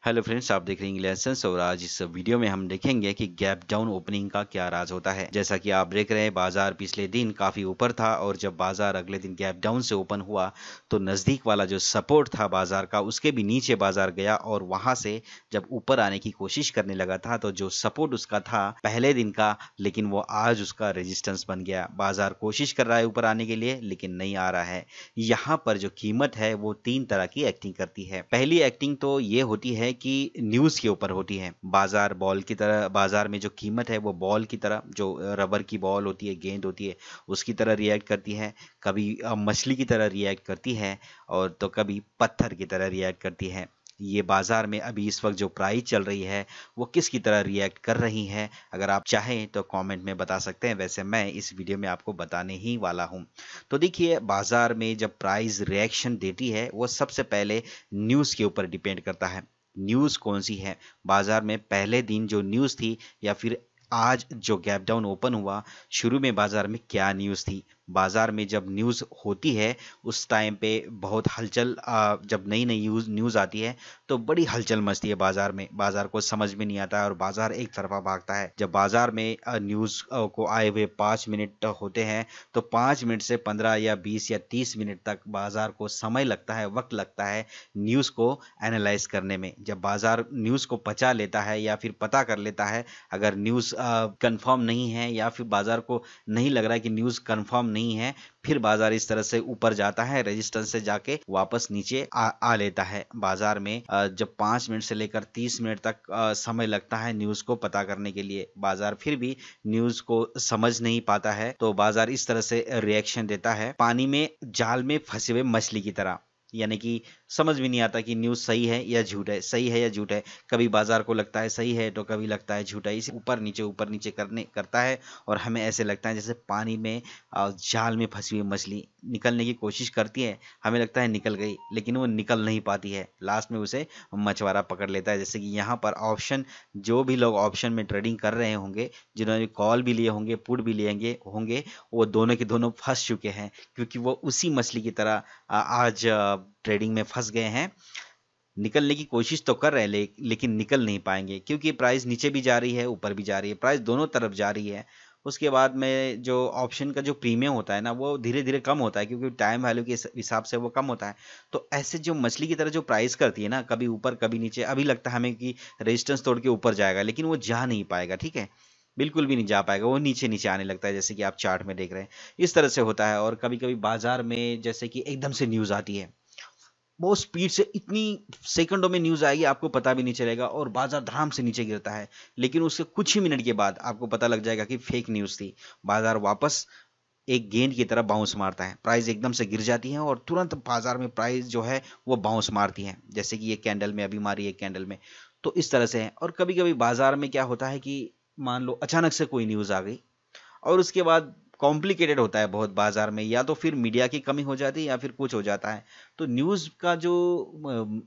Hello friends, आप देख रहे हैं इंग्लिश लेसन्स और आज इस वीडियो में हम देखेंगे कि गैप डाउन ओपनिंग का क्या राज होता है। जैसा कि आप देख रहे हैं, बाजार पिछले दिन काफी ऊपर था और जब बाजार अगले दिन गैप डाउन से ओपन हुआ तो नजदीक वाला जो सपोर्ट था बाजार का उसके भी नीचे बाजार गया और वहां से जब ऊपर आने की कोशिश करने लगा था तो जो सपोर्ट उसका था पहले दिन का, लेकिन वो आज उसका रेजिस्टेंस बन गया। बाजार कोशिश कर रहा है ऊपर आने के लिए लेकिन नहीं आ रहा है। यहाँ पर जो कीमत है वो तीन तरह की एक्टिंग करती है। पहली एक्टिंग तो ये होती है कि न्यूज के ऊपर होती है। बाजार बॉल की तरह, बाजार में जो कीमत है वो बॉल की तरह, जो रबर की बॉल होती है, गेंद होती है, उसकी तरह रिएक्ट करती है। कभी मछली की तरह रिएक्ट करती है और तो कभी पत्थर की तरह रिएक्ट करती है। ये बाजार में अभी इस वक्त जो प्राइस चल रही है वो किसकी तरह रिएक्ट कर रही है, अगर आप चाहें तो कमेंट में बता सकते हैं। वैसे मैं इस वीडियो में आपको बताने ही वाला हूं। तो देखिए, बाजार में जब प्राइस रिएक्शन देती है वो सबसे पहले न्यूज़ के ऊपर डिपेंड करता है। न्यूज़ कौन सी है बाजार में, पहले दिन जो न्यूज़ थी या फिर आज जो गैप डाउन ओपन हुआ, शुरू में बाजार में क्या न्यूज़ थी। बाजार में जब न्यूज़ होती है उस टाइम पे बहुत हलचल, जब नई नई न्यूज़ आती है तो बड़ी हलचल मचती है बाजार में। बाजार को समझ में नहीं आता है और बाजार एक तरफा भागता है। जब बाजार में न्यूज़ को आए हुए 5 मिनट होते हैं तो 5 मिनट से 15 या 20 या 30 मिनट तक बाजार को समय लगता है, वक्त लगता है न्यूज़ को एनालाइज करने में। जब बाजार न्यूज़ को पचा लेता है या फिर पता कर लेता है, अगर न्यूज़ कंफर्म नहीं है या फिर बाजार को नहीं लग रहा है कि न्यूज़ कंफर्म नहीं है, फिर बाजार इस तरह से ऊपर जाता है, रेजिस्टेंस से जाके वापस नीचे आ लेता है। बाजार में जब 5 मिनट से लेकर 30 मिनट तक समय लगता है न्यूज़ को पता करने के लिए, बाजार फिर भी न्यूज़ को समझ नहीं पाता है तो बाजार इस तरह से रिएक्शन देता है, पानी में जाल में फंसे हुए मछली की तरह। यानी कि समझ में नहीं आता कि न्यूज़ सही है या झूठ है, सही है या झूठ है। कभी बाजार को लगता है सही है तो कभी लगता है झूठ है। इसे ऊपर नीचे करने करता है और हमें ऐसे लगता है जैसे पानी में जाल में फंसी हुई मछली निकलने की कोशिश करती है, हमें लगता है निकल गई लेकिन वो निकल नहीं पाती है। लास्ट में उसे मछुआरा पकड़ लेता है। जैसे कि यहाँ पर ऑप्शन, जो भी लोग ऑप्शन में ट्रेडिंग कर रहे होंगे, जिन्होंने कॉल भी लिए होंगे, पुट भी लिए होंगे, वो दोनों के दोनों फंस चुके हैं क्योंकि वो उसी मछली की तरह आज ट्रेडिंग में फंस गए हैं। निकलने की कोशिश तो कर रहे हैं लेकिन निकल नहीं पाएंगे क्योंकि प्राइस नीचे भी जा रही है, ऊपर भी जा रही है, प्राइस दोनों तरफ जा रही है। उसके बाद में जो ऑप्शन का जो प्रीमियम होता है ना वो धीरे धीरे कम होता है क्योंकि टाइम वैल्यू के हिसाब से वो कम होता है। तो ऐसे जो मछली की तरह जो प्राइस करती है ना, कभी ऊपर कभी नीचे, अभी लगता है हमें कि रेजिस्टेंस तोड़ के ऊपर जाएगा लेकिन वो जा नहीं पाएगा। ठीक है, बिल्कुल भी नहीं जा पाएगा, वो नीचे नीचे आने लगता है जैसे कि आप चार्ट में देख रहे हैं। इस तरह से होता है। और कभी कभी बाजार में जैसे कि एकदम से न्यूज़ आती है, बहुत स्पीड से, इतनी सेकंडों में न्यूज़ आएगी आपको पता भी नहीं चलेगा और बाजार धड़ाम से नीचे गिरता है, लेकिन उसके कुछ ही मिनट के बाद आपको पता लग जाएगा कि फेक न्यूज़ थी। बाजार वापस एक गेंद की तरह बाउंस मारता है, प्राइस एकदम से गिर जाती है और तुरंत बाजार में प्राइस जो है वो बाउंस मारती है, जैसे कि ये कैंडल में अभी मारी है कैंडल में। तो इस तरह से है। और कभी कभी बाजार में क्या होता है कि मान लो अचानक से कोई न्यूज़ आ गई और उसके बाद कॉम्प्लिकेटेड होता है बहुत बाजार में, या तो फिर मीडिया की कमी हो जाती है या फिर कुछ हो जाता है। तो न्यूज़ का जो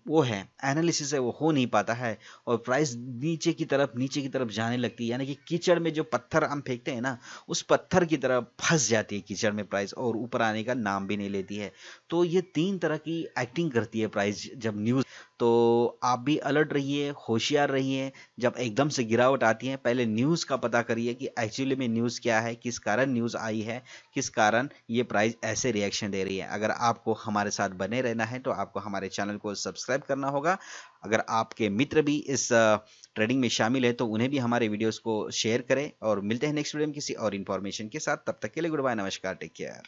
वो है, एनालिसिस है, वो हो नहीं पाता है और प्राइस नीचे की तरफ जाने लगती है। यानी कि कीचड़ में जो पत्थर हम फेंकते हैं ना, उस पत्थर की तरह फंस जाती है कीचड़ में प्राइस और ऊपर आने का नाम भी नहीं लेती है। तो ये तीन तरह की एक्टिंग करती है प्राइस जब न्यूज़। तो आप भी अलर्ट रहिए, होशियार रहिए। जब एकदम से गिरावट आती है, पहले न्यूज़ का पता करिए कि एक्चुअली में न्यूज़ क्या है, किस कारण न्यूज़ आई है, किस कारण ये प्राइस ऐसे रिएक्शन दे रही है। अगर आपको हमारे साथ बने रहना है तो आपको हमारे चैनल को सब्सक्राइब करना होगा। अगर आपके मित्र भी इस ट्रेडिंग में शामिल है तो उन्हें भी हमारे वीडियोस को शेयर करें। और मिलते हैं नेक्स्ट वीडियो में किसी और इन्फॉर्मेशन के साथ। तब तक के लिए गुड बाय, नमस्कार, टेक केयर।